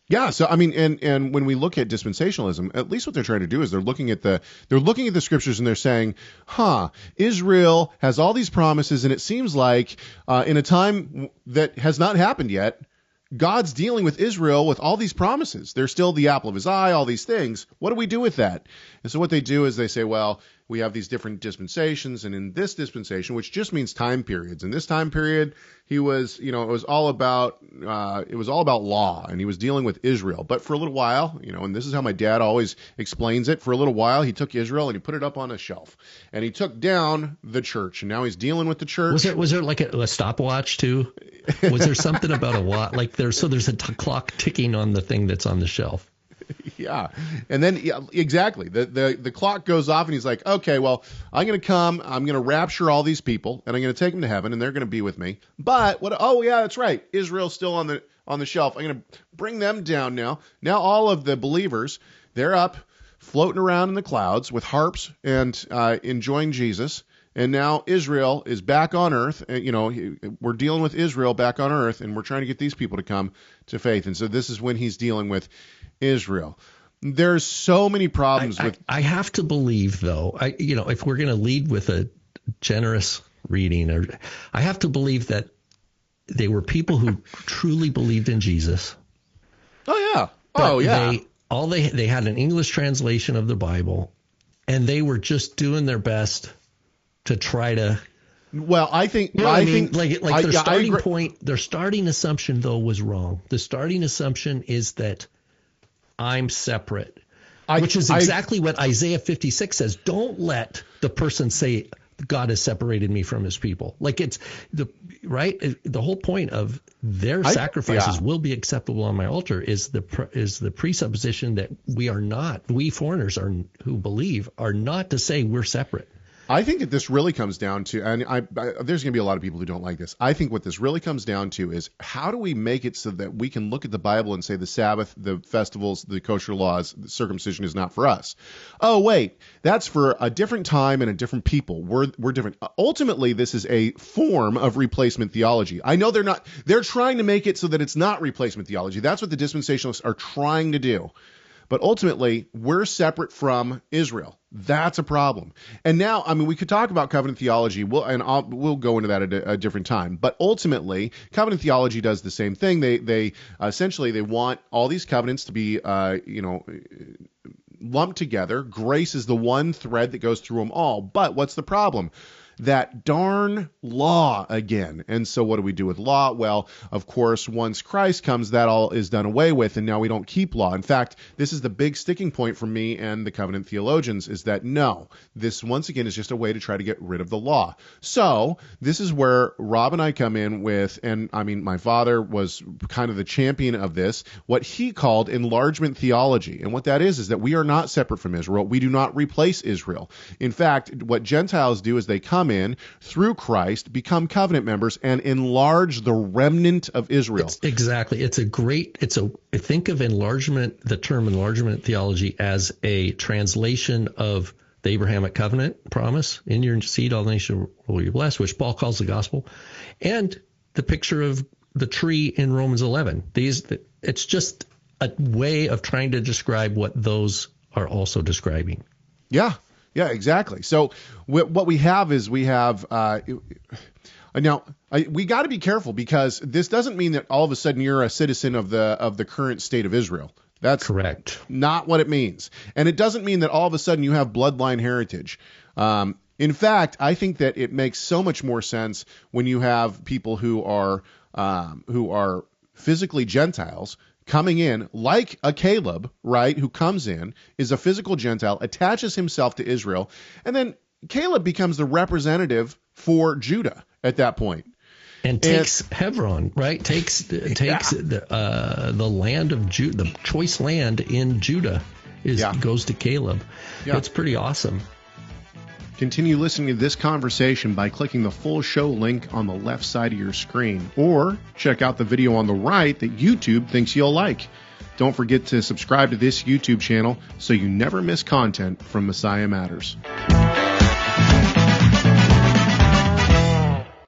Yeah, so I mean, and when we look at dispensationalism, at least what they're trying to do is they're looking at the scriptures and they're saying, Israel has all these promises, and it seems like in a time that has not happened yet, God's dealing with Israel with all these promises. They're still the apple of his eye, all these things. What do we do with that? And so what they do is they say, well, we have these different dispensations, and in this dispensation, which just means time periods, in this time period, he was, it was all about law, and he was dealing with Israel. But for a little while, and this is how my dad always explains it, for a little while, he took Israel and he put it up on a shelf, and he took down the church, and now he's dealing with the church. Was there like a stopwatch too? Was there something about a watch? Like there's a clock ticking on the thing that's on the shelf. Yeah. And then, exactly. The clock goes off and he's like, okay, well, I'm going to come, I'm going to rapture all these people and I'm going to take them to heaven and they're going to be with me. But oh yeah, that's right. Israel's still on the shelf. I'm going to bring them down now. Now all of the believers, they're up floating around in the clouds with harps and enjoying Jesus. And now Israel is back on earth. We're dealing with Israel back on earth, and we're trying to get these people to come to faith. And so this is when he's dealing with Israel. There's so many problems with. I have to believe, though, if we're going to lead with a generous reading, I have to believe that they were people who truly believed in Jesus. Oh yeah. Oh yeah. They had an English translation of the Bible, and they were just doing their best to try to. Well, I think their starting point, their starting assumption though was wrong. The starting assumption is that I'm separate, which is exactly what Isaiah 56 says. Don't let the person say God has separated me from his people. Like it's the whole point of their sacrifices will be acceptable on my altar is the presupposition that we foreigners who believe are not to say we're separate. I think that this really comes down to, and there's going to be a lot of people who don't like this. I think what this really comes down to is how do we make it so that we can look at the Bible and say the Sabbath, the festivals, the kosher laws, the circumcision is not for us. Oh, wait, that's for a different time and a different people. We're different. Ultimately, this is a form of replacement theology. I know they're trying to make it so that it's not replacement theology. That's what the dispensationalists are trying to do. But ultimately, we're separate from Israel. That's a problem. And now, we could talk about covenant theology. We'll go into that at a different time. But ultimately, covenant theology does the same thing. They essentially want all these covenants to be, lumped together. Grace is the one thread that goes through them all. But what's the problem? That darn law again. And so what do we do with law? Well, of course, once Christ comes, that all is done away with, and now we don't keep law. In fact, this is the big sticking point for me and the covenant theologians is that no, this once again is just a way to try to get rid of the law. So this is where Rob and I come in with, and my father was kind of the champion of this, what he called enlargement theology. And what that is that we are not separate from Israel. We do not replace Israel. In fact, what Gentiles do is they come in through Christ, become covenant members, and enlarge the remnant of Israel. Exactly. Think of enlargement, the term enlargement theology, as a translation of the Abrahamic covenant promise, in your seed all nations will be blessed, which Paul calls the gospel, and the picture of the tree in Romans 11. It's just a way of trying to describe what those are also describing. Yeah. Yeah, exactly. So what we have is we got to be careful because this doesn't mean that all of a sudden you're a citizen of the current state of Israel. That's correct. Not what it means. And it doesn't mean that all of a sudden you have bloodline heritage. In fact, I think that it makes so much more sense when you have people who are physically Gentiles coming in like a Caleb, right, who comes in, is a physical Gentile, attaches himself to Israel, and then Caleb becomes the representative for Judah at that point. And takes Hebron, right? Takes the land of Judah, the choice land in Judah goes to Caleb. Yeah. It's pretty awesome. Continue listening to this conversation by clicking the full show link on the left side of your screen, or check out the video on the right that YouTube thinks you'll like. Don't forget to subscribe to this YouTube channel so you never miss content from Messiah Matters.